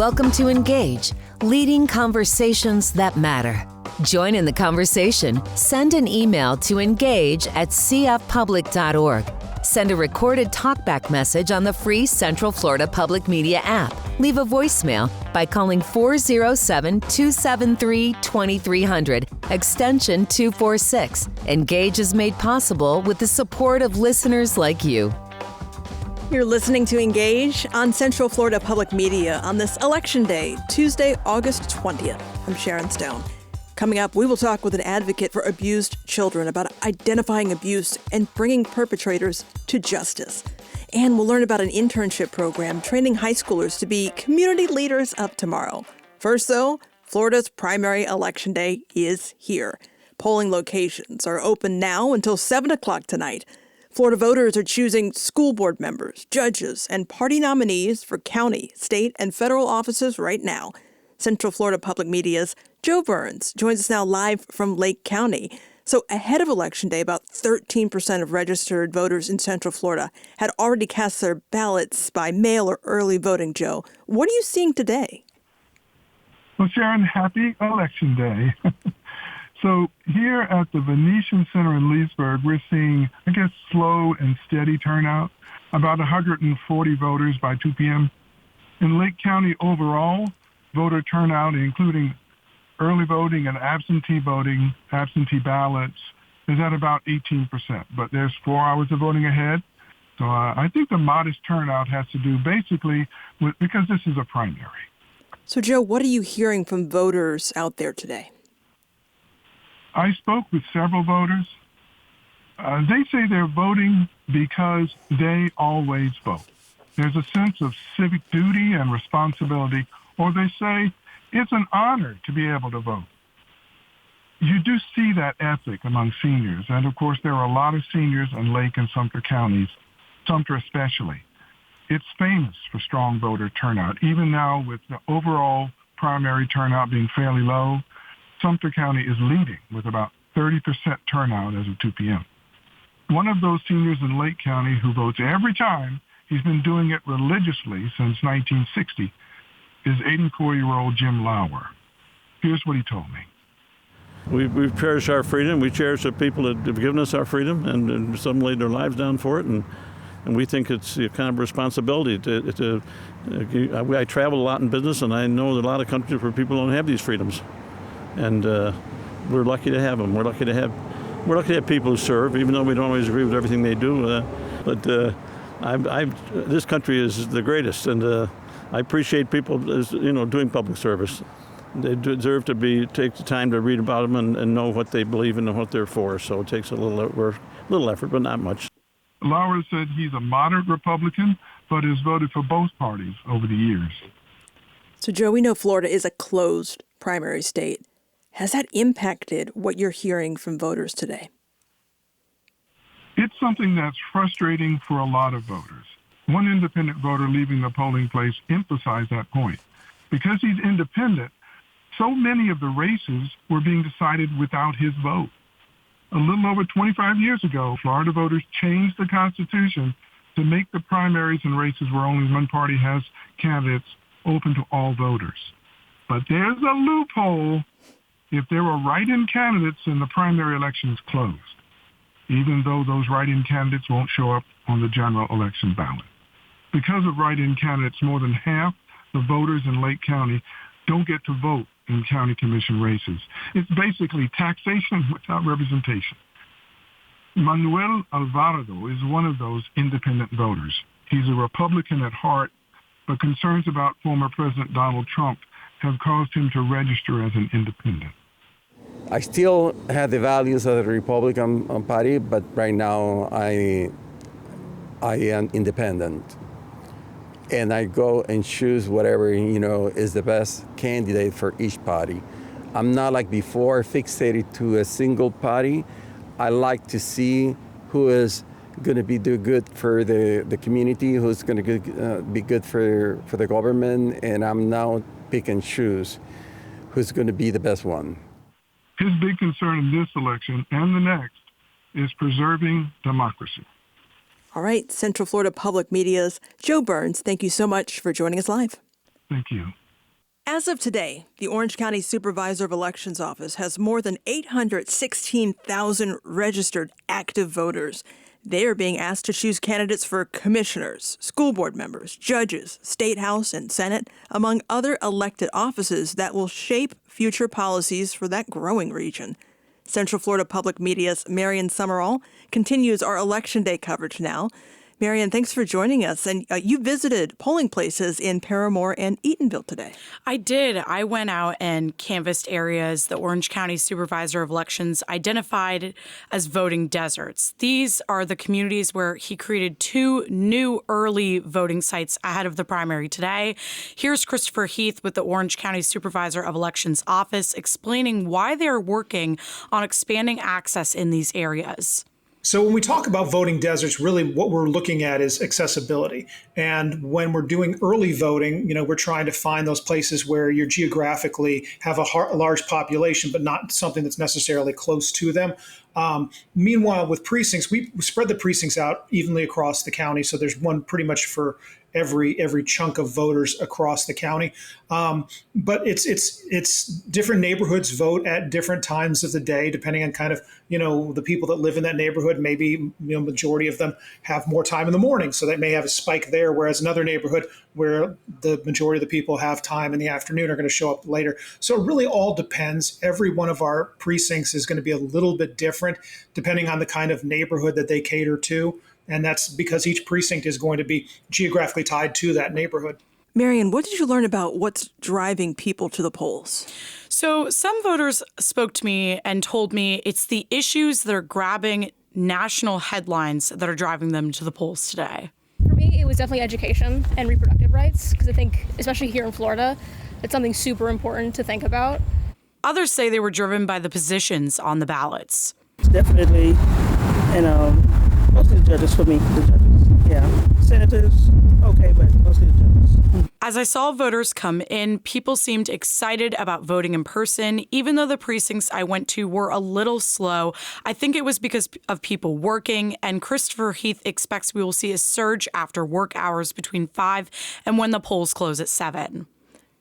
Welcome to Engage, leading conversations that matter. Join in the conversation. Send an email to engage@cfpublic.org. Send a recorded talkback message on the free Central Florida Public Media app. Leave a voicemail by calling 407-273-2300, extension 246. Engage is made possible with the support of listeners like you. You're listening to Engage on Central Florida Public Media on this Election Day, Tuesday, August 20th. I'm Sharon Stone. Coming up, we will talk with an advocate for abused children about identifying abuse and bringing perpetrators to justice. And we'll learn about an internship program training high schoolers to be community leaders of tomorrow. First, though, Florida's primary election day is here. Polling locations are open now until 7 o'clock tonight. Florida voters are choosing school board members, judges, and party nominees for county, state, and federal offices right now. Central Florida Public Media's Joe Burns joins us now live from Lake County. So ahead of Election Day, about 13% of registered voters in Central Florida had already cast their ballots by mail or early voting. Joe, what are you seeing today? Well, Sharon, happy Election Day. So here at the Venetian Center in Leesburg, we're seeing, slow and steady turnout, about 140 voters by 2 p.m. In Lake County overall, voter turnout, including early voting and absentee ballots, is at about 18%. But there's 4 hours of voting ahead. So I think the modest turnout has to do basically because this is a primary. So, Joe, what are you hearing from voters out there today? I spoke with several voters. They say they're voting because they always vote. There's a sense of civic duty and responsibility, or they say it's an honor to be able to vote. You do see that ethic among seniors, and of course there are a lot of seniors in Lake and Sumter counties, Sumter especially. It's famous for strong voter turnout. Even now with the overall primary turnout being fairly low, Sumter County is leading with about 30% turnout as of 2 p.m. One of those seniors in Lake County who votes every time, he's been doing it religiously since 1960, is 84-year-old Jim Lauer. Here's what he told me. We cherish our freedom. We cherish the people that have given us our freedom, and some laid their lives down for it. And we think it's a kind of responsibility. I travel a lot in business, and I know that a lot of countries where people don't have these freedoms. And we're lucky to have them. We're lucky to have people who serve, even though we don't always agree with everything they do. This country is the greatest, and I appreciate people, doing public service. They deserve to take the time to read about them and know what they believe in and what they're for. So it takes a little effort, but not much. Lauer said he's a moderate Republican, but has voted for both parties over the years. So, Joe, we know Florida is a closed primary state. Has that impacted what you're hearing from voters today? It's something that's frustrating for a lot of voters. One independent voter leaving the polling place emphasized that point. Because he's independent, so many of the races were being decided without his vote. A little over 25 years ago, Florida voters changed the Constitution to make the primaries and races where only one party has candidates open to all voters. But there's a loophole. If there are write-in candidates, then the primary election is closed, even though those write-in candidates won't show up on the general election ballot. Because of write-in candidates, more than half the voters in Lake County don't get to vote in county commission races. It's basically taxation without representation. Manuel Alvarado is one of those independent voters. He's a Republican at heart, but concerns about former President Donald Trump have caused him to register as an independent. I still have the values of the Republican Party, but right now I am independent. And I go and choose whatever, is the best candidate for each party. I'm not like before fixated to a single party. I like to see who is going to do good for the community, who's going to be good for the government, and I'm now pick and choose who's going to be the best one. His big concern in this election and the next is preserving democracy. All right, Central Florida Public Media's Joe Burns, thank you so much for joining us live. Thank you. As of today, the Orange County Supervisor of Elections Office has more than 816,000 registered active voters. They are being asked to choose candidates for commissioners, school board members, judges, state house, and senate, among other elected offices that will shape future policies for that growing region. Central Florida Public Media's Marian Summerall continues our Election Day coverage now. Marian, thanks for joining us. And you visited polling places in Paramore and Eatonville today. I did. I went out and canvassed areas the Orange County Supervisor of Elections identified as voting deserts. These are the communities where he created 2 new early voting sites ahead of the primary today. Here's Christopher Heath with the Orange County Supervisor of Elections office explaining why they're working on expanding access in these areas. So when we talk about voting deserts, really what we're looking at is accessibility. And when we're doing early voting, we're trying to find those places where you geographically have a large population, but not something that's necessarily close to them. Meanwhile, with precincts, we spread the precincts out evenly across the county. So there's one pretty much for every chunk of voters across the county. But it's different neighborhoods vote at different times of the day, depending on kind of, the people that live in that neighborhood. Maybe, majority of them have more time in the morning. So that may have a spike there, whereas another neighborhood where the majority of the people have time in the afternoon are going to show up later. So it really all depends. Every one of our precincts is going to be a little bit different depending on the kind of neighborhood that they cater to. And that's because each precinct is going to be geographically tied to that neighborhood. Marian, what did you learn about what's driving people to the polls? So some voters spoke to me and told me it's the issues that are grabbing national headlines that are driving them to the polls today. For me, it was definitely education and reproductive rights, because I think, especially here in Florida, it's something super important to think about. Others say they were driven by the positions on the ballots. Definitely, mostly the judges for me, senators, okay, but mostly the judges. As I saw voters come in, people seemed excited about voting in person, even though the precincts I went to were a little slow. I think it was because of people working, and Christopher Heath expects we will see a surge after work hours between 5 and when the polls close at 7.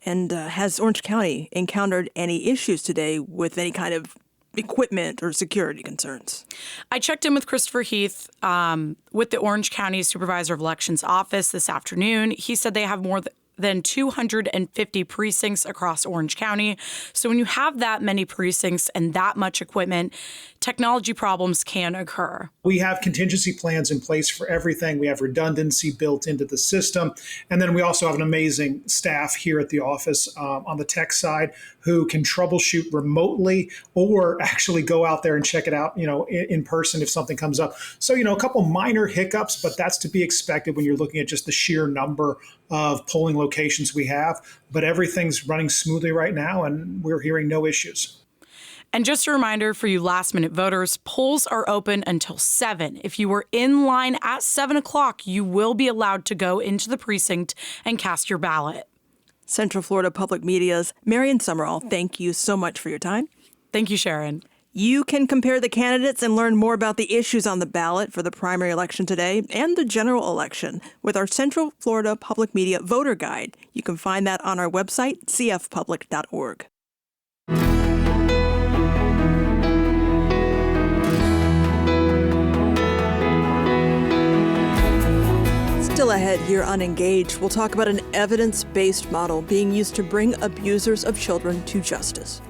And has Orange County encountered any issues today with any kind of equipment or security concerns? I checked in with Christopher Heath with the Orange County Supervisor of Elections office this afternoon. He said they have more than 250 precincts across Orange County. So when you have that many precincts and that much equipment, technology problems can occur. We have contingency plans in place for everything. We have redundancy built into the system. And then we also have an amazing staff here at the office on the tech side who can troubleshoot remotely or actually go out there and check it out, in person if something comes up. So, a couple minor hiccups, but that's to be expected when you're looking at just the sheer number of polling locations we have. But everything's running smoothly right now, and we're hearing no issues. And just a reminder for you last-minute voters, polls are open until 7. If you were in line at 7 o'clock, you will be allowed to go into the precinct and cast your ballot. Central Florida Public Media's Marian Summerall, thank you so much for your time. Thank you, Sharon. You can compare the candidates and learn more about the issues on the ballot for the primary election today and the general election with our Central Florida Public Media Voter Guide. You can find that on our website, cfpublic.org. Still ahead here on Engage, we'll talk about an evidence-based model being used to bring abusers of children to justice.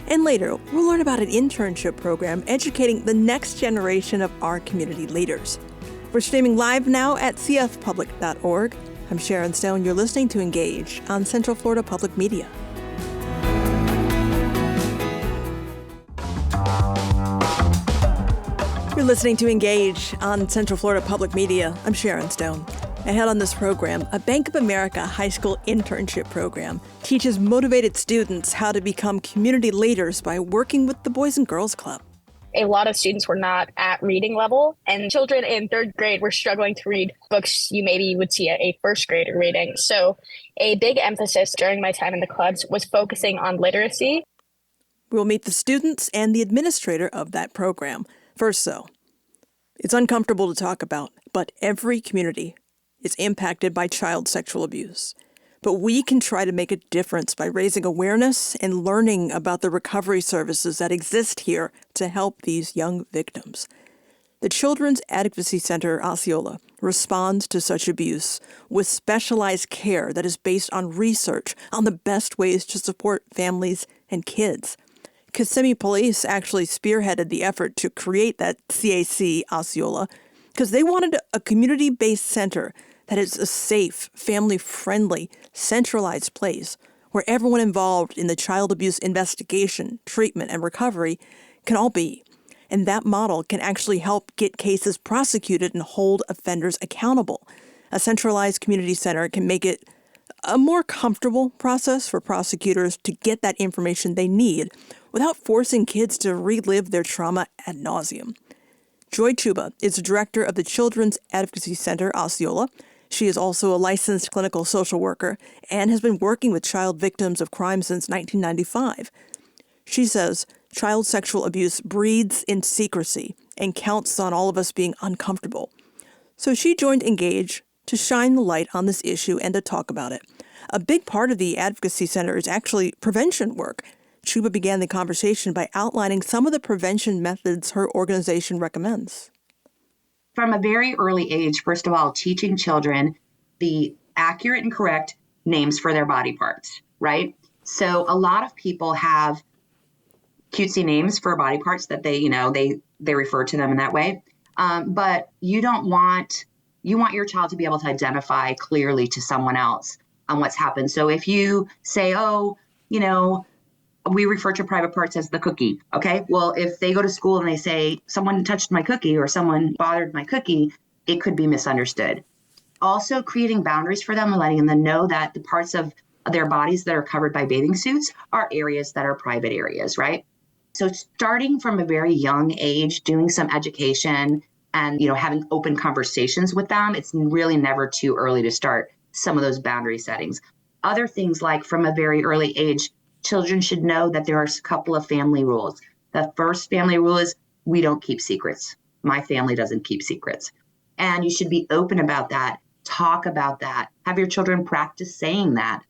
And later, we'll learn about an internship program educating the next generation of our community leaders. We're streaming live now at cfpublic.org. I'm Sharon Stone. You're listening to Engage on Central Florida Public Media. You're listening to Engage on Central Florida Public Media. I'm Sharon Stone. Ahead on this program, a Bank of America high school internship program teaches motivated students how to become community leaders by working with the Boys and Girls Club. A lot of students were not at reading level, and children in 3rd grade were struggling to read books you maybe would see a 1st grader reading. So a big emphasis during my time in the clubs was focusing on literacy. We'll meet the students and the administrator of that program. First, though, it's uncomfortable to talk about, but every community is impacted by child sexual abuse. But we can try to make a difference by raising awareness and learning about the recovery services that exist here to help these young victims. The Children's Advocacy Center Osceola responds to such abuse with specialized care that is based on research on the best ways to support families and kids. Kissimmee Police actually spearheaded the effort to create that CAC Osceola because they wanted a community-based center that is a safe, family-friendly, centralized place where everyone involved in the child abuse investigation, treatment, and recovery can all be. And that model can actually help get cases prosecuted and hold offenders accountable. A centralized community center can make it a more comfortable process for prosecutors to get that information they need without forcing kids to relive their trauma ad nauseum. Joy Chuba is the director of the Children's Advocacy Center Osceola. She is also a licensed clinical social worker and has been working with child victims of crime since 1995. She says child sexual abuse breeds in secrecy and counts on all of us being uncomfortable. So she joined Engage to shine the light on this issue and to talk about it. A big part of the Advocacy Center is actually prevention work. Chuba began the conversation by outlining some of the prevention methods her organization recommends. From a very early age, first of all, teaching children the accurate and correct names for their body parts, right? So a lot of people have cutesy names for body parts that they refer to them in that way. But you want your child to be able to identify clearly to someone else on what's happened. So if you say, we refer to private parts as the cookie. Okay. Well, if they go to school and they say someone touched my cookie or someone bothered my cookie, it could be misunderstood. Also creating boundaries for them and letting them know that the parts of their bodies that are covered by bathing suits are areas that are private areas, right? So starting from a very young age, doing some education and, having open conversations with them, it's really never too early to start some of those boundary settings. Other things like from a very early age, children should know that there are a couple of family rules. The first family rule is we don't keep secrets. My family doesn't keep secrets. And you should be open about that. Talk about that. Have your children practice saying that.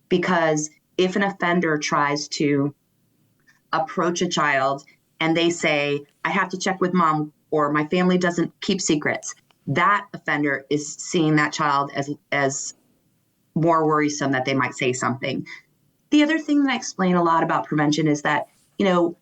Because if an offender tries to approach a child and they say, I have to check with mom, or my family doesn't keep secrets, that offender is seeing that child as more worrisome that they might say something. The other thing that I explain a lot about prevention is that, in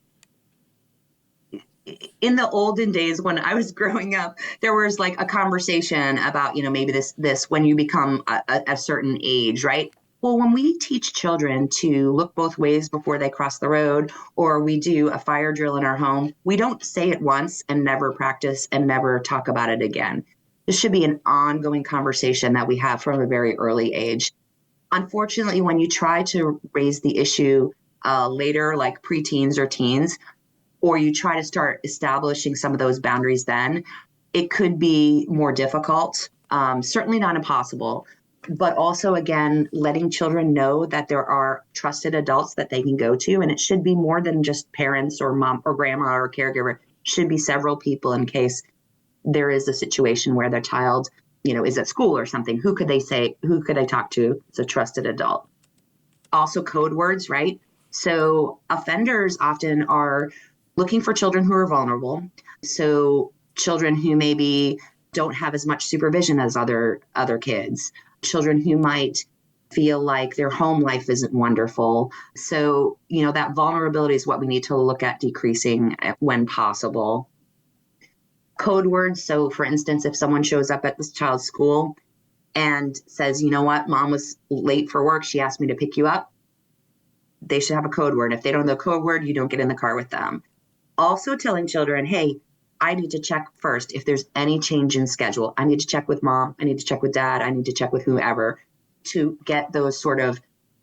the olden days when I was growing up, there was like a conversation about, maybe this when you become a certain age, right? Well, when we teach children to look both ways before they cross the road, or we do a fire drill in our home, we don't say it once and never practice and never talk about it again. This should be an ongoing conversation that we have from a very early age. Unfortunately, when you try to raise the issue later, like preteens or teens, or you try to start establishing some of those boundaries then, it could be more difficult, certainly not impossible, but also, again, letting children know that there are trusted adults that they can go to, and it should be more than just parents or mom or grandma or caregiver. It should be several people in case there is a situation where their child is at school or something. Who could I talk to? It's a trusted adult. Also code words, right? So offenders often are looking for children who are vulnerable. So children who maybe don't have as much supervision as other kids, children who might feel like their home life isn't wonderful. So, that vulnerability is what we need to look at decreasing when possible. Code words. So for instance, if someone shows up at this child's school and says, you know what, mom was late for work, she asked me to pick you up, they should have a code word. If they don't know the code word, you don't get in the car with them. Also telling children, hey, I need to check first if there's any change in schedule. I need to check with mom. I need to check with dad. I need to check with whoever to get those sort of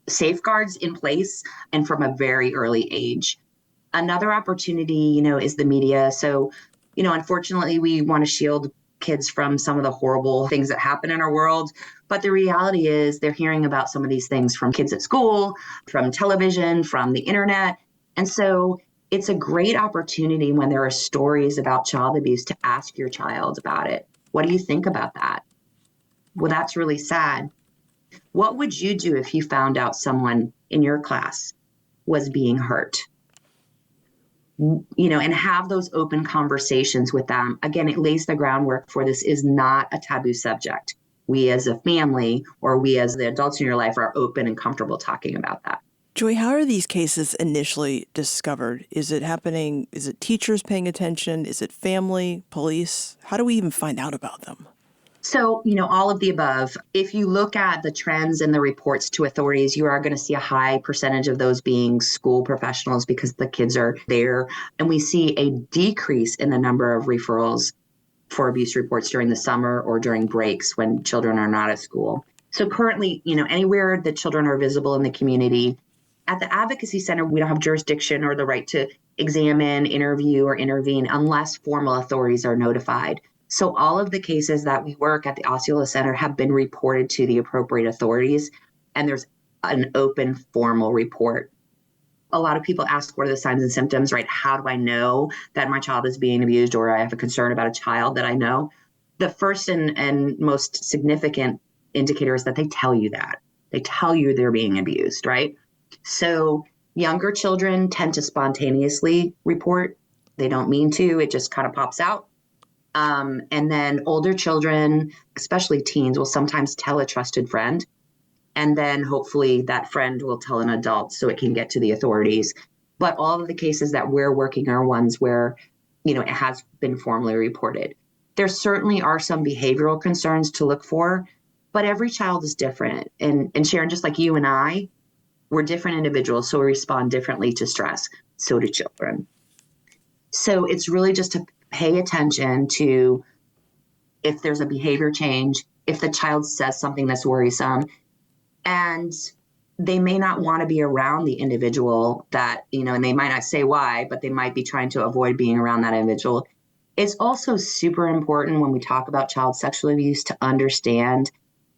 safeguards in place and from a very early age. Another opportunity, is the media. So, unfortunately, we want to shield kids from some of the horrible things that happen in our world. But the reality is they're hearing about some of these things from kids at school, from television, from the internet. And so it's a great opportunity when there are stories about child abuse to ask your child about it. What do you think about that? Well, that's really sad. What would you do if you found out someone in your class was being hurt? And have those open conversations with them. Again, it lays the groundwork for this is not a taboo subject. We as a family, or we as the adults in your life, are open and comfortable talking about that. Joy, how are these cases initially discovered? Is it happening? Is it teachers paying attention? Is it family, police? How do we even find out about them? So, all of the above. If you look at the trends and the reports to authorities, you are going to see a high percentage of those being school professionals because the kids are there. And we see a decrease in the number of referrals for abuse reports during the summer or during breaks when children are not at school. So currently, anywhere that children are visible in the community, at the Advocacy Center, we don't have jurisdiction or the right to examine, interview, or intervene unless formal authorities are notified. So all of the cases that we work at the Osceola Center have been reported to the appropriate authorities, and there's an open formal report. A lot of people ask, what are the signs and symptoms, right? How do I know that my child is being abused, or I have a concern about a child that I know? The first and most significant indicator is that they tell you that. They tell you they're being abused, right? So younger children tend to spontaneously report. They don't mean to, it just kind of pops out. And then older children, especially teens, will sometimes tell a trusted friend. And then hopefully that friend will tell an adult so it can get to the authorities. But all of the cases that we're working are ones where, it has been formally reported. There certainly are some behavioral concerns to look for, but every child is different. And Sharon, just like you and I, we're different individuals, so we respond differently to stress. So do children. So it's really just to pay attention to if there's a behavior change, if the child says something that's worrisome, and they may not want to be around the individual that, and they might not say why, but they might be trying to avoid being around that individual. It's also super important when we talk about child sexual abuse to understand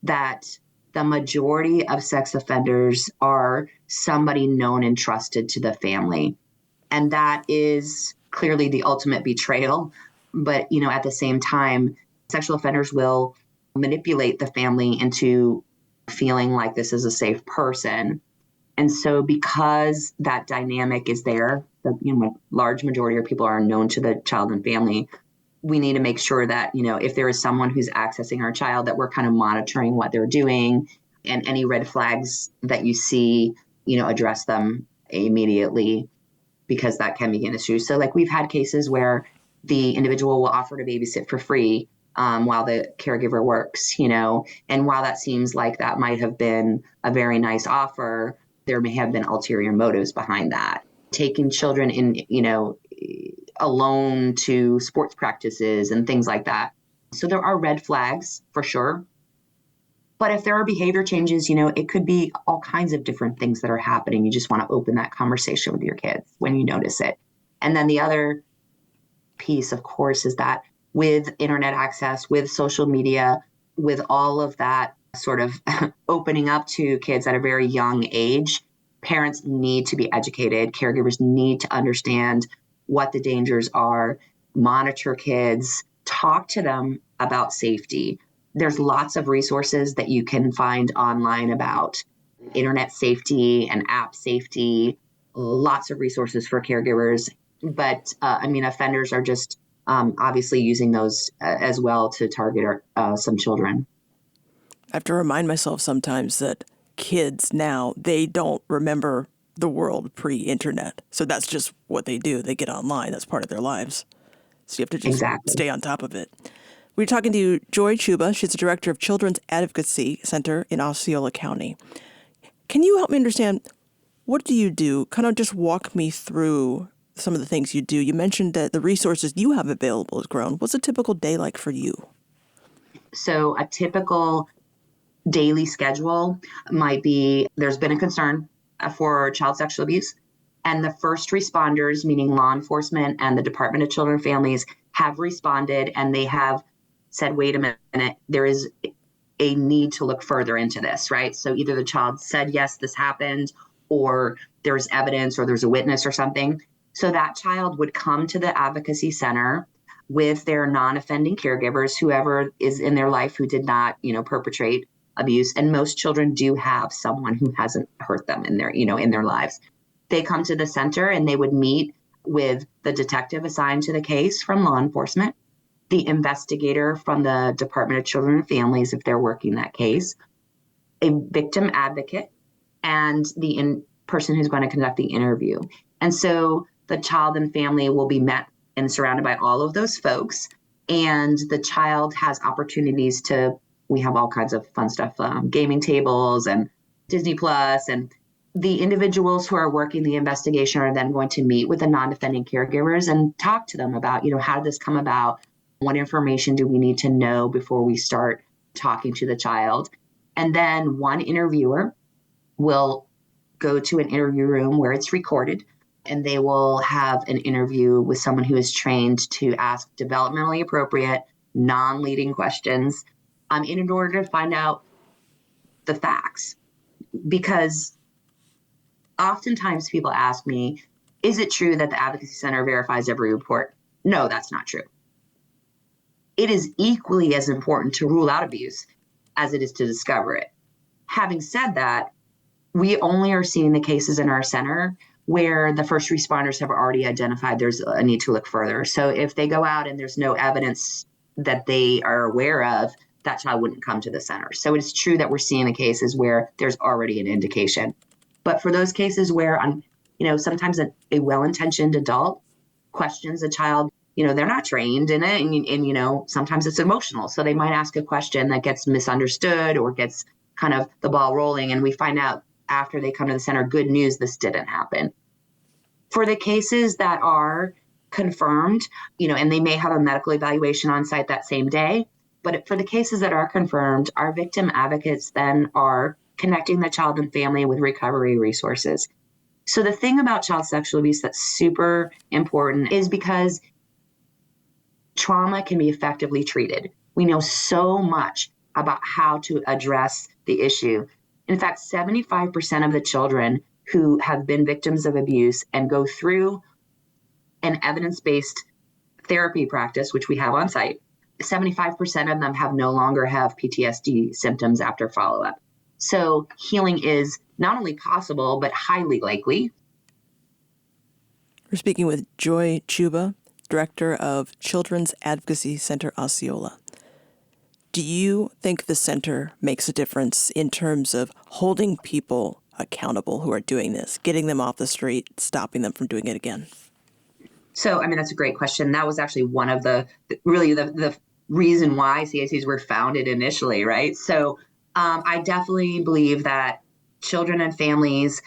that the majority of sex offenders are somebody known and trusted to the family. And that is clearly the ultimate betrayal. But, at the same time, sexual offenders will manipulate the family into feeling like this is a safe person. And so because that dynamic is there, the large majority of people are known to the child and family, we need to make sure that, if there is someone who's accessing our child, that we're kind of monitoring what they're doing, and any red flags that you see, address them immediately, because that can be an issue. So we've had cases where the individual will offer to babysit for free while the caregiver works, and while that seems like that might have been a very nice offer, there may have been ulterior motives behind that. Taking children in, alone to sports practices and things like that. So there are red flags for sure. But if there are behavior changes, it could be all kinds of different things that are happening. You just want to open that conversation with your kids when you notice it. And then the other piece, of course, is that with internet access, with social media, with all of that sort of opening up to kids at a very young age, parents need to be educated. Caregivers need to understand what the dangers are, monitor kids, talk to them about safety. There's lots of resources that you can find online about internet safety and app safety, lots of resources for caregivers. But offenders are just obviously using those as well to target some children. I have to remind myself sometimes that kids now, they don't remember the world pre-internet. So that's just what they do. They get online. That's part of their lives. So you have to just stay on top of it. We're talking to Joy Chuba. She's the director of Children's Advocacy Center in Osceola County. Can you help me understand, what do you do? Kind of just walk me through some of the things you do. You mentioned that the resources you have available has grown. What's a typical day like for you? So a typical daily schedule might be, there's been a concern for child sexual abuse, and the first responders, meaning law enforcement and the Department of Children and Families, have responded, and they have said, wait a minute, there is a need to look further into this, right? So either the child said, yes, this happened, or there's evidence, or there's a witness or something. So that child would come to the Advocacy Center with their non-offending caregivers, whoever is in their life who did not, perpetrate abuse. And most children do have someone who hasn't hurt them in their lives. They come to the center and they would meet with the detective assigned to the case from law enforcement, the investigator from the Department of Children and Families, if they're working that case, a victim advocate, and the person who's going to conduct the interview. And so the child and family will be met and surrounded by all of those folks. And the child has opportunities we have all kinds of fun stuff, gaming tables and Disney Plus, and the individuals who are working the investigation are then going to meet with the non-defending caregivers and talk to them about, how did this come about? What information do we need to know before we start talking to the child? And then one interviewer will go to an interview room where it's recorded, and they will have an interview with someone who is trained to ask developmentally appropriate, non-leading questions in order to find out the facts. Because oftentimes people ask me, is it true that the Advocacy Center verifies every report? No, that's not true. It is equally as important to rule out abuse as it is to discover it. Having said that, we only are seeing the cases in our center where the first responders have already identified there's a need to look further. So if they go out and there's no evidence that they are aware of, that child wouldn't come to the center. So it's true that we're seeing the cases where there's already an indication. But for those cases where, sometimes a well-intentioned adult questions a child, they're not trained in it, and sometimes it's emotional. So they might ask a question that gets misunderstood or gets kind of the ball rolling, and we find out after they come to the center, good news, this didn't happen. For the cases that are confirmed, and they may have a medical evaluation on site that same day, but for the cases that are confirmed, our victim advocates then are connecting the child and family with recovery resources. So the thing about child sexual abuse that's super important is because trauma can be effectively treated. We know so much about how to address the issue. In fact, 75% of the children who have been victims of abuse and go through an evidence-based therapy practice, which we have on site, 75% of them no longer have PTSD symptoms after follow-up. So healing is not only possible, but highly likely. We're speaking with Joy Chuba, Director of Children's Advocacy Center Osceola. Do you think the center makes a difference in terms of holding people accountable who are doing this, getting them off the street, stopping them from doing it again? So, that's a great question. That was actually one of the reason why CACs were founded initially, right? So I definitely believe that children and families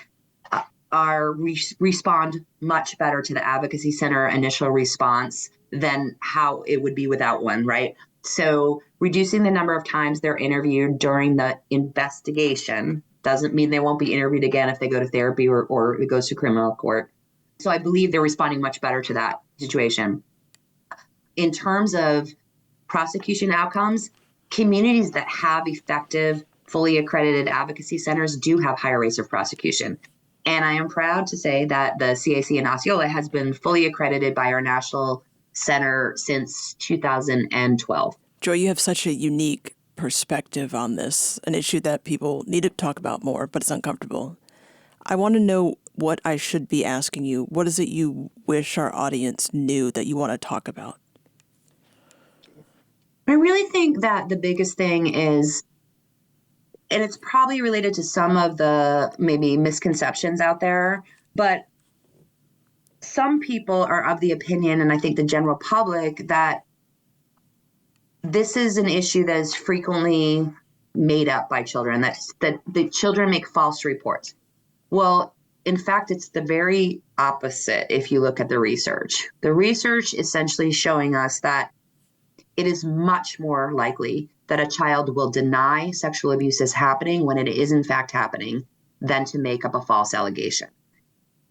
respond much better to the Advocacy Center initial response than how it would be without one, right? So reducing the number of times they're interviewed during the investigation doesn't mean they won't be interviewed again if they go to therapy or it goes to criminal court. So I believe they're responding much better to that situation. In terms of prosecution outcomes, communities that have effective, fully accredited advocacy centers do have higher rates of prosecution. And I am proud to say that the CAC in Osceola has been fully accredited by our national center since 2012. Joy, you have such a unique perspective on this, an issue that people need to talk about more, but it's uncomfortable. I want to know what I should be asking you. What is it you wish our audience knew that you want to talk about? I really think that the biggest thing is, and it's probably related to some of the maybe misconceptions out there, but some people are of the opinion, and I think the general public, that this is an issue that is frequently made up by children, that the children make false reports. Well, in fact, it's the very opposite if you look at the research. The research essentially showing us that it is much more likely that a child will deny sexual abuse is happening when it is in fact happening than to make up a false allegation.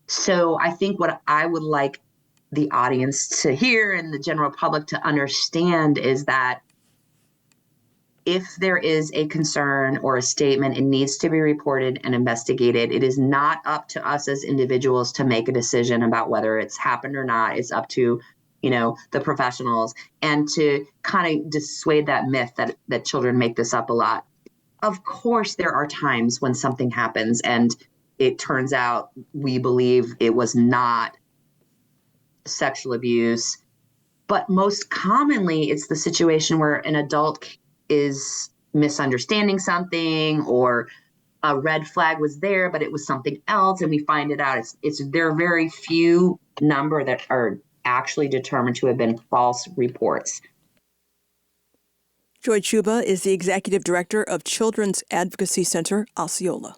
So I think what I would like the audience to hear and the general public to understand is that if there is a concern or a statement, it needs to be reported and investigated. It is not up to us as individuals to make a decision about whether it's happened or not. It's up to, the professionals, and to kind of dissuade that myth that children make this up a lot. of course, there are times when something happens and it turns out we believe it was not sexual abuse. But most commonly, it's the situation where an adult is misunderstanding something, or a red flag was there, but it was something else, and we find it out. There are very few number that are actually determined to have been false reports. Joy Chuba is the Executive Director of Children's Advocacy Center Osceola.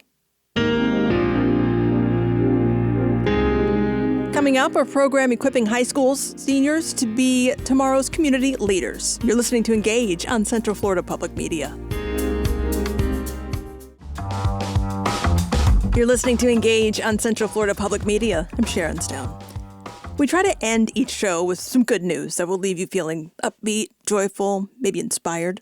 Coming up, a program equipping high school seniors to be tomorrow's community leaders. You're listening to Engage on Central Florida Public Media. You're listening to Engage on Central Florida Public Media. I'm Sharon Stone. We try to end each show with some good news that will leave you feeling upbeat, joyful, maybe inspired.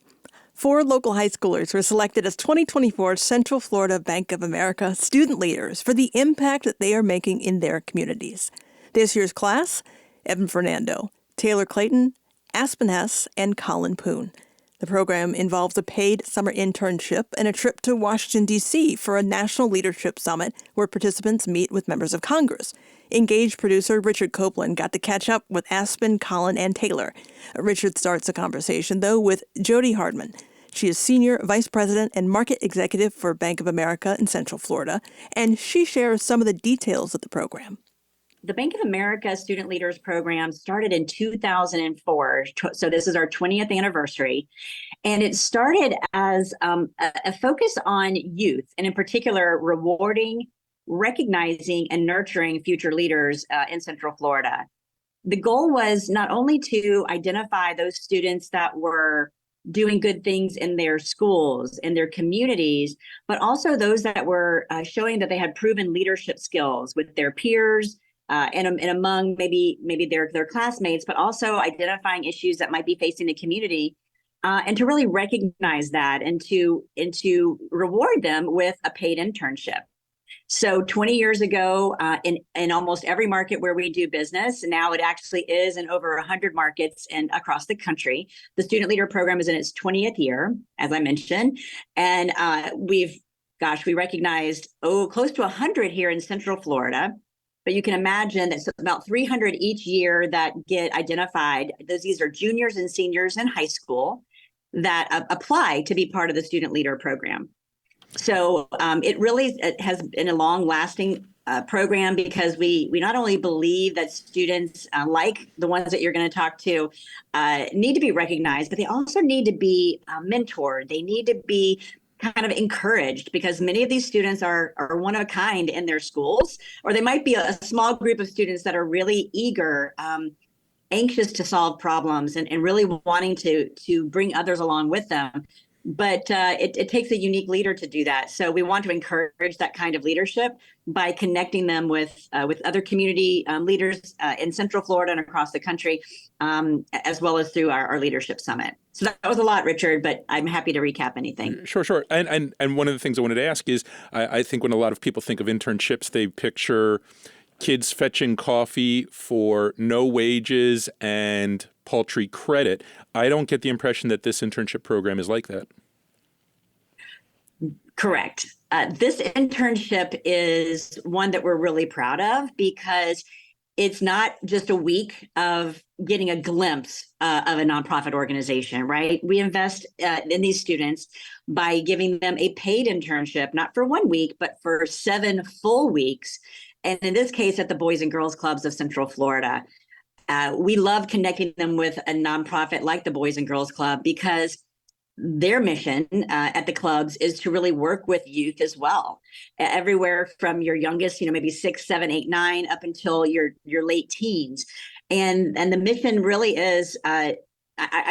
4 local high schoolers were selected as 2024 Central Florida Bank of America student leaders for the impact that they are making in their communities. This year's class, Evan Fernando, Taylor Clayton, Aspen Hess, and Colin Poon. The program involves a paid summer internship and a trip to Washington, D.C. for a national leadership summit where participants meet with members of Congress. Engage producer Richard Copeland got to catch up with Aspen, Colin, and Taylor. Richard starts the conversation, though, with Jody Hardman. She is Senior Vice President and Market Executive for Bank of America in Central Florida, and she shares some of the details of the program. The Bank of America Student Leaders Program started in 2004, so this is our 20th anniversary, and it started as a focus on youth, and in particular, rewarding, recognizing, and nurturing future leaders in Central Florida. The goal was not only to identify those students that were doing good things in their schools, in their communities, but also those that were showing that they had proven leadership skills with their peers, and among maybe their classmates, but also identifying issues that might be facing the community, and to really recognize that and to reward them with a paid internship. So 20 years ago, in almost every market where we do business, now it actually is in over 100 markets and across the country. The Student Leader Program is in its 20th year, as I mentioned, and we recognized close to 100 here in Central Florida. But you can imagine that it's about 300 each year that get identified. These are juniors and seniors in high school that apply to be part of the Student Leader Program. So it has been a long-lasting program because we not only believe that students like the ones that you're going to talk to need to be recognized, but they also need to be mentored. They need to be kind of encouraged because many of these students are one of a kind in their schools, or they might be a small group of students that are really eager, anxious to solve problems and really wanting to bring others along with them. But it takes a unique leader to do that. So we want to encourage that kind of leadership by connecting them with other community leaders in Central Florida and across the country, as well as through our leadership summit. So that was a lot, Richard, but I'm happy to recap anything. Sure. And one of the things I wanted to ask is, I think when a lot of people think of internships, they picture kids fetching coffee for no wages and paltry credit. I don't get the impression that this internship program is like that. Correct. This internship is one that we're really proud of because it's not just a week of getting a glimpse of a nonprofit organization, right? We invest in these students by giving them a paid internship, not for 1 week, but for 7 full weeks. And in this case, at the Boys and Girls Clubs of Central Florida. We love connecting them with a nonprofit like the Boys and Girls Club because their mission at the clubs is to really work with youth as well, everywhere from your youngest, maybe 6, 7, 8, 9, up until your late teens. And the mission really is, I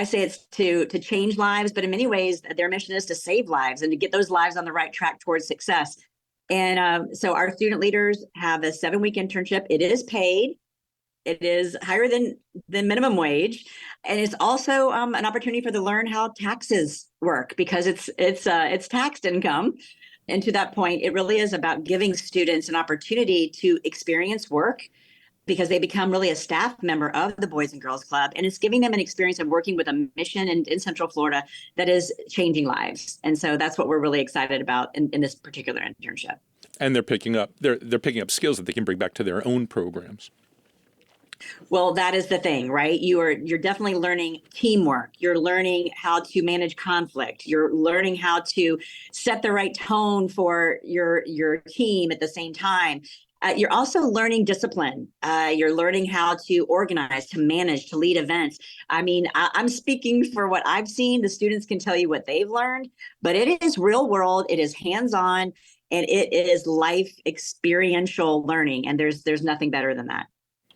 say it's to change lives, but in many ways, their mission is to save lives and to get those lives on the right track towards success. And so our student leaders have a 7-week internship. It is paid. It is higher than minimum wage, and it's also an opportunity for them to learn how taxes work because it's taxed income. And to that point, it really is about giving students an opportunity to experience work because they become really a staff member of the Boys and Girls Club. And it's giving them an experience of working with a mission in Central Florida that is changing lives. And so that's what we're really excited about in this particular internship. And they're picking up skills that they can bring back to their own programs. Well, that is the thing, right? You're definitely learning teamwork. You're learning how to manage conflict. You're learning how to set the right tone for your team at the same time. You're also learning discipline. You're learning how to organize, to manage, to lead events. I mean, I'm speaking for what I've seen. The students can tell you what they've learned, but it is real world. It is hands-on, and it is life experiential learning. And there's nothing better than that.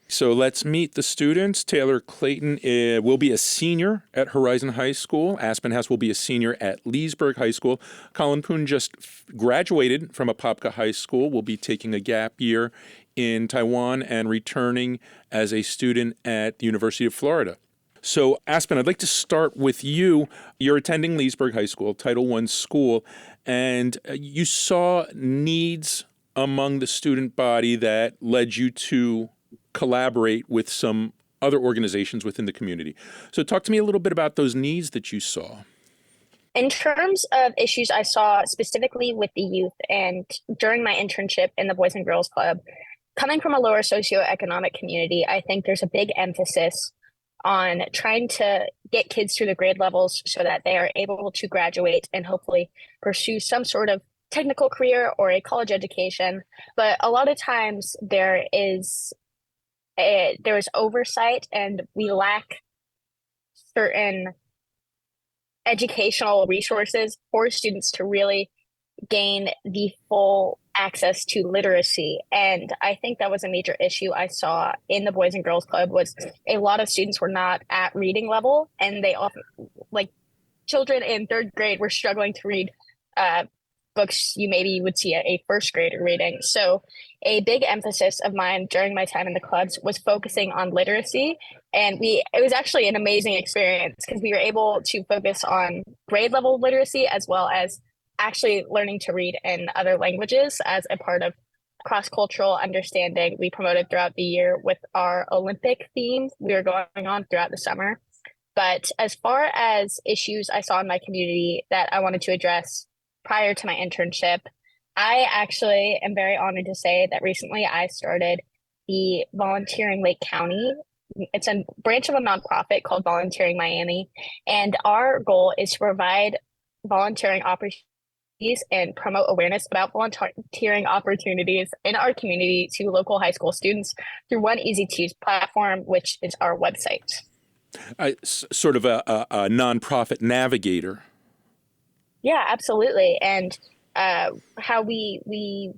So let's meet the students. Taylor Clayton will be a senior at Horizon High School. Aspen House will be a senior at Leesburg High School. Colin Poon just graduated from Apopka High School, will be taking a gap year in Taiwan and returning as a student at the University of Florida. So Aspen, I'd like to start with you. You're attending Leesburg High School, Title I school, and you saw needs among the student body that led you to collaborate with some other organizations within the community. So talk to me a little bit about those needs that you saw. In terms of issues I saw specifically with the youth and during my internship in the Boys and Girls Club, coming from a lower socioeconomic community, I think there's a big emphasis on trying to get kids through the grade levels so that they are able to graduate and hopefully pursue some sort of technical career or a college education. But a lot of times there is oversight, and we lack certain educational resources for students to really gain the full access to literacy. And I think that was a major issue I saw in the Boys and Girls Club, was a lot of students were not at reading level, and they often, like children in third grade, were struggling to read books you maybe would see a first grader reading. So a big emphasis of mine during my time in the clubs was focusing on literacy. And it was actually an amazing experience because we were able to focus on grade level literacy as well as actually learning to read in other languages as a part of cross-cultural understanding we promoted throughout the year with our Olympic themes we were going on throughout the summer. But as far as issues I saw in my community that I wanted to address prior to my internship, I actually am very honored to say that recently I started the Volunteering Lake County. It's a branch of a nonprofit called Volunteering Miami. And our goal is to provide volunteering opportunities and promote awareness about volunteering opportunities in our community to local high school students through one easy-to-use platform, which is our website. Sort of a nonprofit navigator. Yeah, absolutely. And how we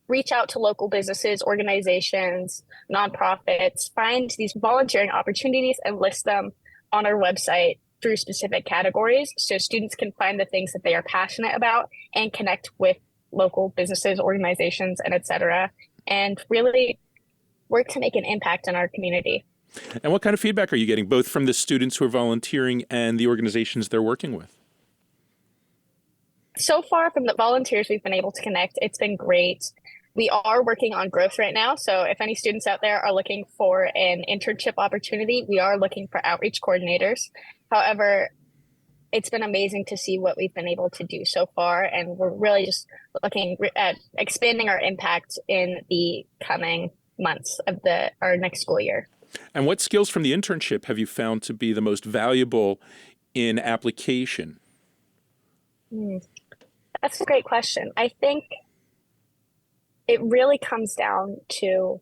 reach out to local businesses, organizations, nonprofits, find these volunteering opportunities and list them on our website through specific categories so students can find the things that they are passionate about and connect with local businesses, organizations, and et cetera, and really work to make an impact in our community. And what kind of feedback are you getting, both from the students who are volunteering and the organizations they're working with? So far from the volunteers we've been able to connect, it's been great. We are working on growth right now. So if any students out there are looking for an internship opportunity, we are looking for outreach coordinators. However, it's been amazing to see what we've been able to do so far. And we're really just looking at expanding our impact in the coming months of our next school year. And what skills from the internship have you found to be the most valuable in application? That's a great question. I think it really comes down to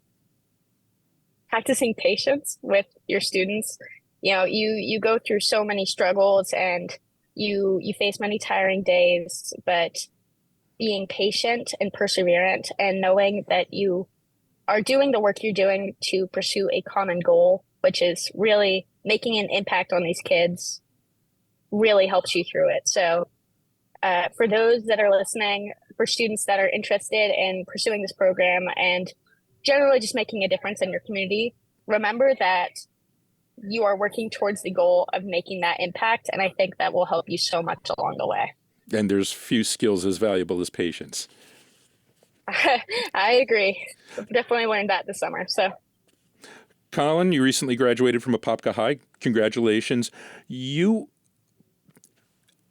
practicing patience with your students. You know, you go through so many struggles and you face many tiring days, but being patient and perseverant and knowing that you are doing the work you're doing to pursue a common goal, which is really making an impact on these kids, really helps you through it. So for those that are listening, for students that are interested in pursuing this program and generally just making a difference in your community, remember that you are working towards the goal of making that impact. And I think that will help you so much along the way. And there's few skills as valuable as patience. I agree. Definitely learned that this summer. So Colin, you recently graduated from Apopka High. Congratulations. You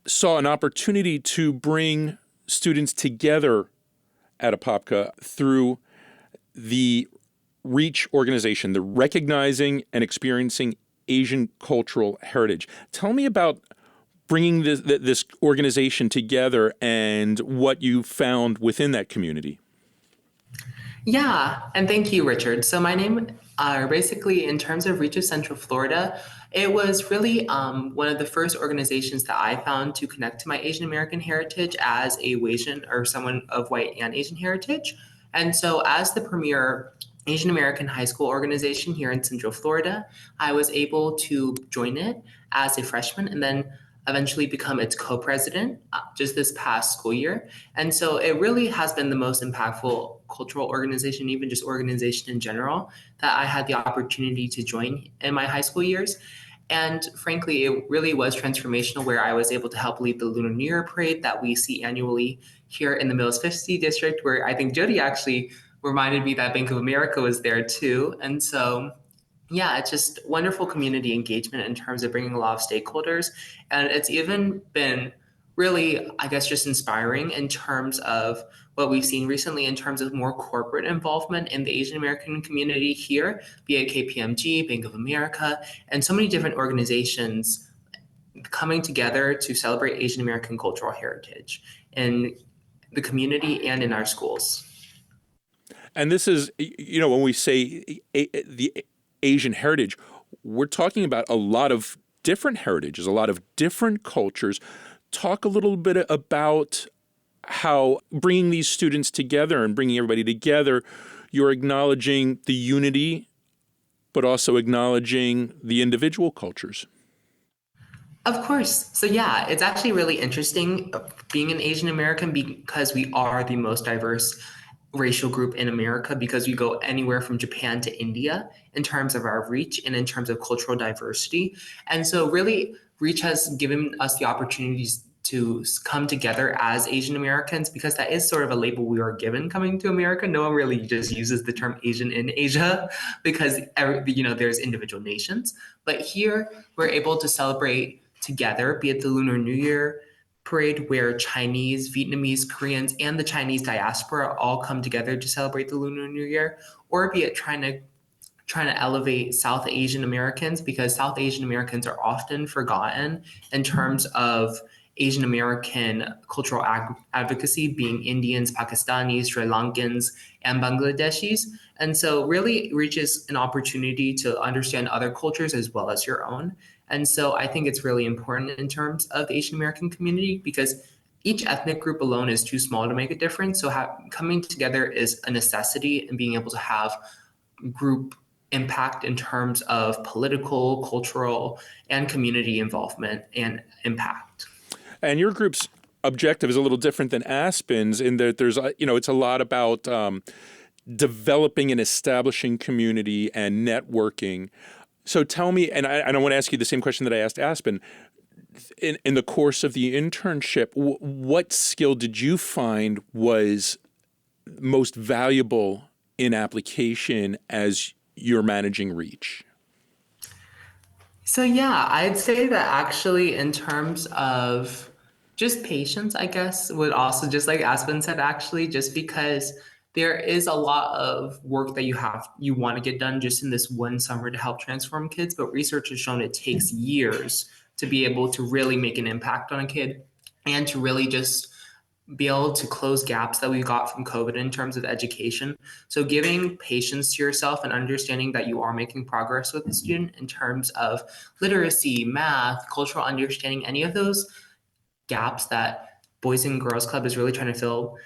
saw an opportunity to bring students together at Apopka through the REACH organization, the Recognizing and Experiencing Asian Cultural Heritage. Tell me about bringing this organization together and what you found within that community. Yeah, and thank you, Richard. So my name, basically in terms of Reach of Central Florida, it was really one of the first organizations that I found to connect to my Asian American heritage as a Asian or someone of white and Asian heritage. And so as the premier Asian American high school organization here in Central Florida, I was able to join it as a freshman and then eventually become its co-president just this past school year. And so it really has been the most impactful cultural organization, even just organization in general, that I had the opportunity to join in my high school years. And frankly, it really was transformational, where I was able to help lead the Lunar New Year parade that we see annually here in the Mills 50 district, where I think Jody actually reminded me that Bank of America was there too. And so yeah, it's just wonderful community engagement in terms of bringing a lot of stakeholders. And it's even been really, I guess, just inspiring in terms of what we've seen recently in terms of more corporate involvement in the Asian American community here, be it KPMG, Bank of America, and so many different organizations coming together to celebrate Asian American cultural heritage in the community and in our schools. And this is, you know, when we say the Asian heritage, we're talking about a lot of different heritages, a lot of different cultures. Talk a little bit about how bringing these students together and bringing everybody together, you're acknowledging the unity, but also acknowledging the individual cultures. Of course. So yeah, it's actually really interesting being an Asian American because we are the most diverse racial group in America, because we go anywhere from Japan to India in terms of our reach and in terms of cultural diversity. And so really, Reach has given us the opportunities to come together as Asian Americans, because that is sort of a label we were given coming to America. No one really just uses the term Asian in Asia because there's individual nations. But here we're able to celebrate together, be it the Lunar New Year parade, where Chinese, Vietnamese, Koreans, and the Chinese diaspora all come together to celebrate the Lunar New Year, or be it trying to elevate South Asian Americans, because South Asian Americans are often forgotten in terms of Asian American cultural advocacy, being Indians, Pakistanis, Sri Lankans, and Bangladeshis. And so really reaches an opportunity to understand other cultures as well as your own. And so I think it's really important in terms of the Asian American community, because each ethnic group alone is too small to make a difference. So coming together is a necessity, and being able to have group impact in terms of political, cultural, and community involvement and impact. And your group's objective is a little different than Aspen's in that there's, it's a lot about developing and establishing community and networking. So tell me, and I don't want to ask you the same question that I asked Aspen, in the course of the internship, what skill did you find was most valuable in application as you're managing Reach? So yeah, I'd say that actually in terms of just patience, I guess, would also, just like Aspen said, actually, just because there is a lot of work that you want to get done just in this one summer to help transform kids, but research has shown it takes years to be able to really make an impact on a kid and to really just be able to close gaps that we got from COVID in terms of education. So giving patience to yourself and understanding that you are making progress with the student in terms of literacy, math, cultural understanding, any of those gaps that Boys and Girls Club is really trying to fill,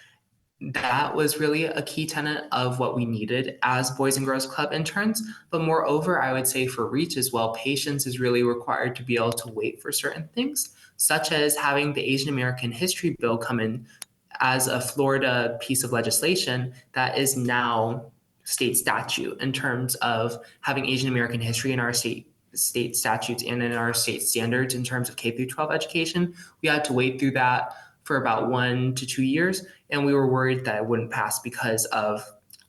that was really a key tenet of what we needed as Boys and Girls Club interns. But moreover, I would say for Reach as well, patience is really required to be able to wait for certain things, such as having the Asian American History Bill come in as a Florida piece of legislation that is now state statute in terms of having Asian American history in our state statutes and in our state standards in terms of K through 12 education. We had to wait through that for about 1 to 2 years, and we were worried that it wouldn't pass because of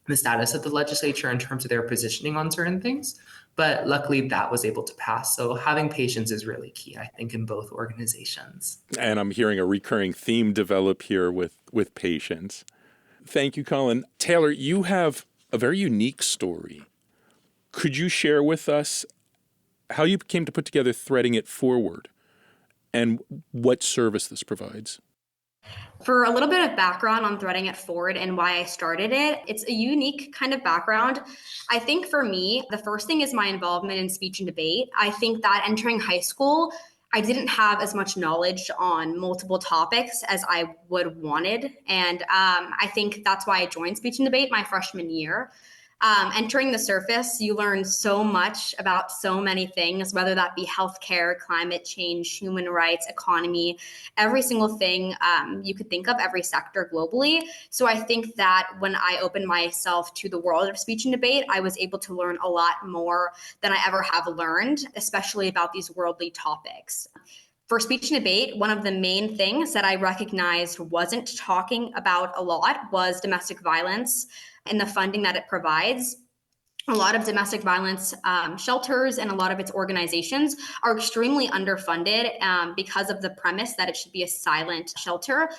the status of the legislature in terms of their positioning on certain things. But luckily that was able to pass. So having patience is really key, I think, in both organizations. And I'm hearing a recurring theme develop here with patience. Thank you, Colin. Taylor, you have a very unique story. Could you share with us how you came to put together Threading It Forward and what service this provides? For a little bit of background on Threading It Forward and why I started it, it's a unique kind of background. I think for me, the first thing is my involvement in speech and debate. I think that entering high school, I didn't have as much knowledge on multiple topics as I would wanted. And I think that's why I joined speech and debate my freshman year. Entering the surface, you learn so much about so many things, whether that be healthcare, climate change, human rights, economy, every single thing you could think of, every sector globally. So I think that when I opened myself to the world of speech and debate, I was able to learn a lot more than I ever have learned, especially about these worldly topics. For speech and debate, one of the main things that I recognized wasn't talking about a lot was domestic violence and the funding that it provides. A lot of domestic violence shelters and a lot of its organizations are extremely underfunded because of the premise that it should be a silent shelter.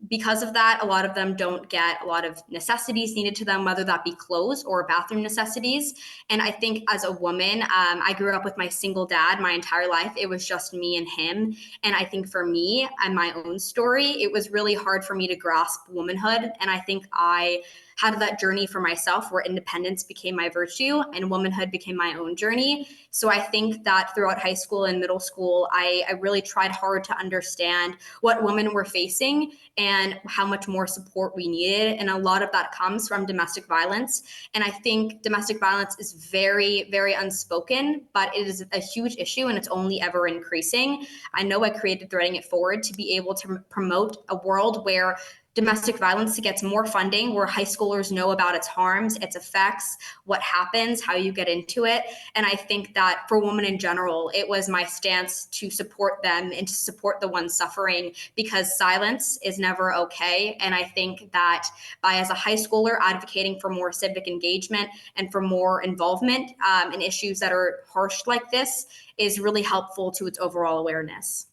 Because of that, a lot of them don't get a lot of necessities needed to them, whether that be clothes or bathroom necessities. And I think as a woman, I grew up with my single dad my entire life. It was just me and him. And I think for me and my own story, it was really hard for me to grasp womanhood. And I think I had that journey for myself where independence became my virtue and womanhood became my own journey. So I think that throughout high school and middle school, I really tried hard to understand what women were facing and how much more support we needed. And a lot of that comes from domestic violence. And I think domestic violence is very, very unspoken, but it is a huge issue and it's only ever increasing. I know I created Threading It Forward to be able to promote a world where domestic violence gets more funding, where high schoolers know about its harms, its effects, what happens, how you get into it. And I think that for women in general, it was my stance to support them and to support the ones suffering, because silence is never okay. And I think that by, as a high schooler, advocating for more civic engagement and for more involvement in issues that are harsh like this is really helpful to its overall awareness.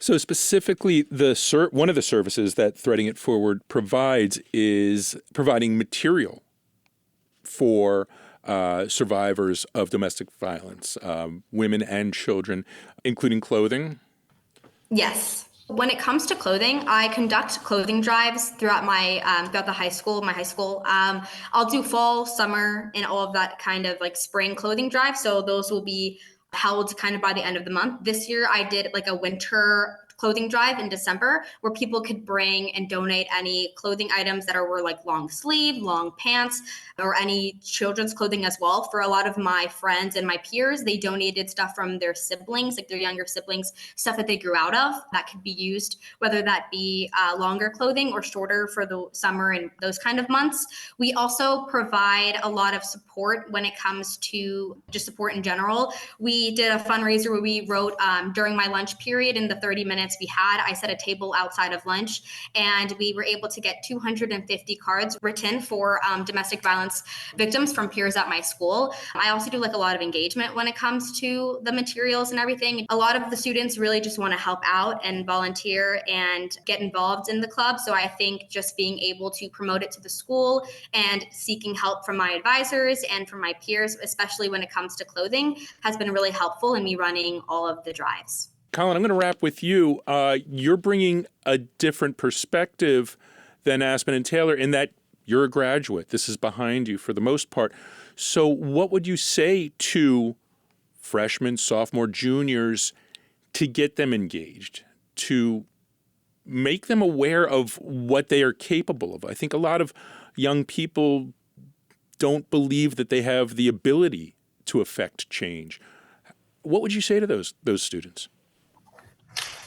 So specifically, one of the services that Threading It Forward provides is providing material for survivors of domestic violence, women and children, including clothing. Yes. When it comes to clothing, I conduct clothing drives throughout throughout my high school. I'll do fall, summer, and all of that kind of like spring clothing drive. So those will be held kind of by the end of the month. This year I did like a winter clothing drive in December where people could bring and donate any clothing items that were like long sleeve, long pants, or any children's clothing as well. For a lot of my friends and my peers, they donated stuff from their siblings, like their younger siblings, stuff that they grew out of that could be used, whether that be longer clothing or shorter for the summer and those kind of months. We also provide a lot of support when it comes to just support in general. We did a fundraiser where we wrote during my lunch period in the 30 minutes we had, I set a table outside of lunch and we were able to get 250 cards written for domestic violence victims from peers at my school. I also do like a lot of engagement when it comes to the materials and everything. A lot of the students really just want to help out and volunteer and get involved in the club. So I think just being able to promote it to the school and seeking help from my advisors and from my peers, especially when it comes to clothing, has been really helpful in me running all of the drives. Colin, I'm going to wrap with you. You're bringing a different perspective than Aspen and Taylor in that you're a graduate. This is behind you for the most part. So what would you say to freshmen, sophomore, juniors to get them engaged, to make them aware of what they are capable of? I think a lot of young people don't believe that they have the ability to affect change. What would you say to those students?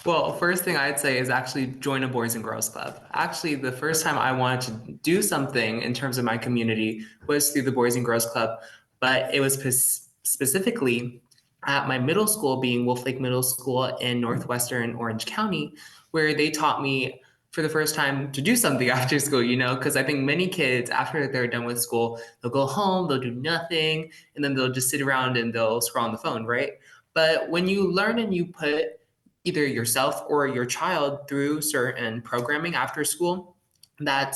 Well, first thing I'd say is actually join a Boys and Girls Club. Actually, the first time I wanted to do something in terms of my community was through the Boys and Girls Club, but it was specifically at my middle school, being Wolf Lake Middle School in northwestern Orange County, where they taught me for the first time to do something after school, because I think many kids, after they're done with school, they'll go home, they'll do nothing, and then they'll just sit around and they'll scroll on the phone, right? But when you learn and you put either yourself or your child through certain programming after school, that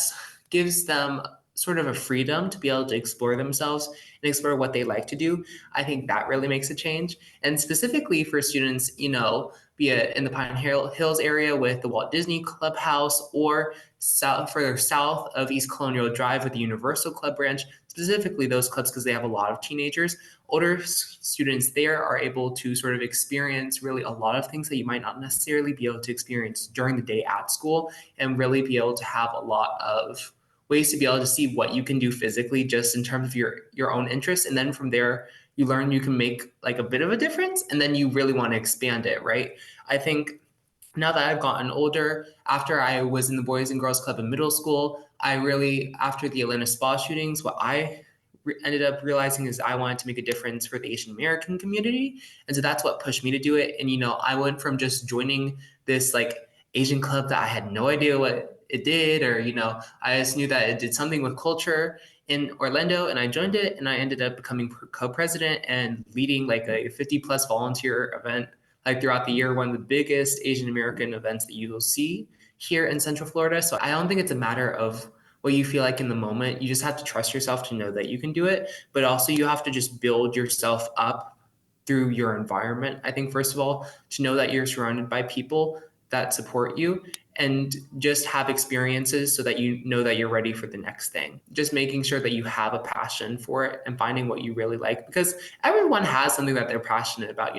gives them sort of a freedom to be able to explore themselves and explore what they like to do. I think that really makes a change. And specifically for students, be it in the Pine Hills area with the Walt Disney Clubhouse, or further south of East Colonial Drive with the Universal Club branch, specifically those clubs because they have a lot of teenagers. Older students there are able to sort of experience really a lot of things that you might not necessarily be able to experience during the day at school, and really be able to have a lot of ways to be able to see what you can do physically just in terms of your own interests. And then from there, you learn you can make like a bit of a difference, and then you really want to expand it, right? I think now that I've gotten older, after I was in the Boys and Girls Club in middle school, after the Atlanta spa shootings, what I ended up realizing is I wanted to make a difference for the Asian American community. And so that's what pushed me to do it. And, I went from just joining this like Asian club that I had no idea what it did, or, I just knew that it did something with culture in Orlando, and I joined it, and I ended up becoming co-president and leading like a 50 plus volunteer event like throughout the year, one of the biggest Asian American events that you will see here in Central Florida. So I don't think it's a matter of what you feel like in the moment. You just have to trust yourself to know that you can do it, but also you have to just build yourself up through your environment. I think, first of all, to know that you're surrounded by people that support you, and just have experiences so that you know that you're ready for the next thing. Just making sure that you have a passion for it and finding what you really like, because everyone has something that they're passionate about,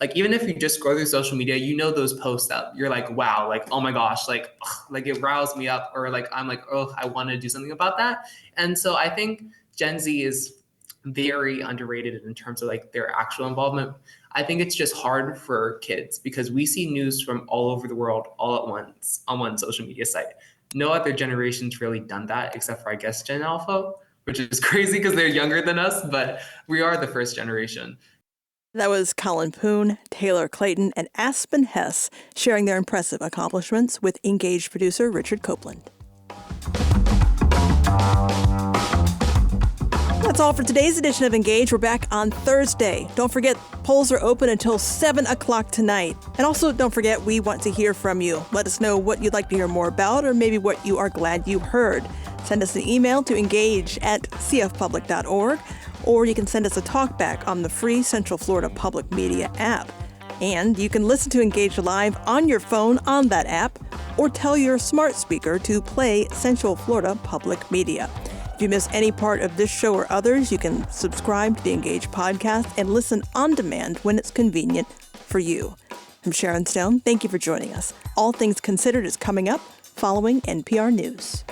like even if you just scroll through social media, those posts that you're like, wow, like, oh my gosh, like it riles me up, or like, I'm like, oh, I want to do something about that. And so I think Gen Z is very underrated in terms of like their actual involvement. I think it's just hard for kids because we see news from all over the world all at once on one social media site. No other generation's really done that except for, I guess, Gen Alpha, which is crazy because they're younger than us, but we are the first generation. That was Colin Poon, Taylor Clayton, and Aspen Hess sharing their impressive accomplishments with Engage producer Richard Copeland. That's all for today's edition of Engage. We're back on Thursday. Don't forget, polls are open until 7 o'clock tonight. And also, don't forget, we want to hear from you. Let us know what you'd like to hear more about, or maybe what you are glad you heard. Send us an email to engage@cfpublic.org, or you can send us a talkback on the free Central Florida Public Media app. And you can listen to Engage Live on your phone on that app, or tell your smart speaker to play Central Florida Public Media. If you miss any part of this show or others, you can subscribe to the Engage podcast and listen on demand when it's convenient for you. I'm Sharon Stone. Thank you for joining us. All Things Considered is coming up following NPR News.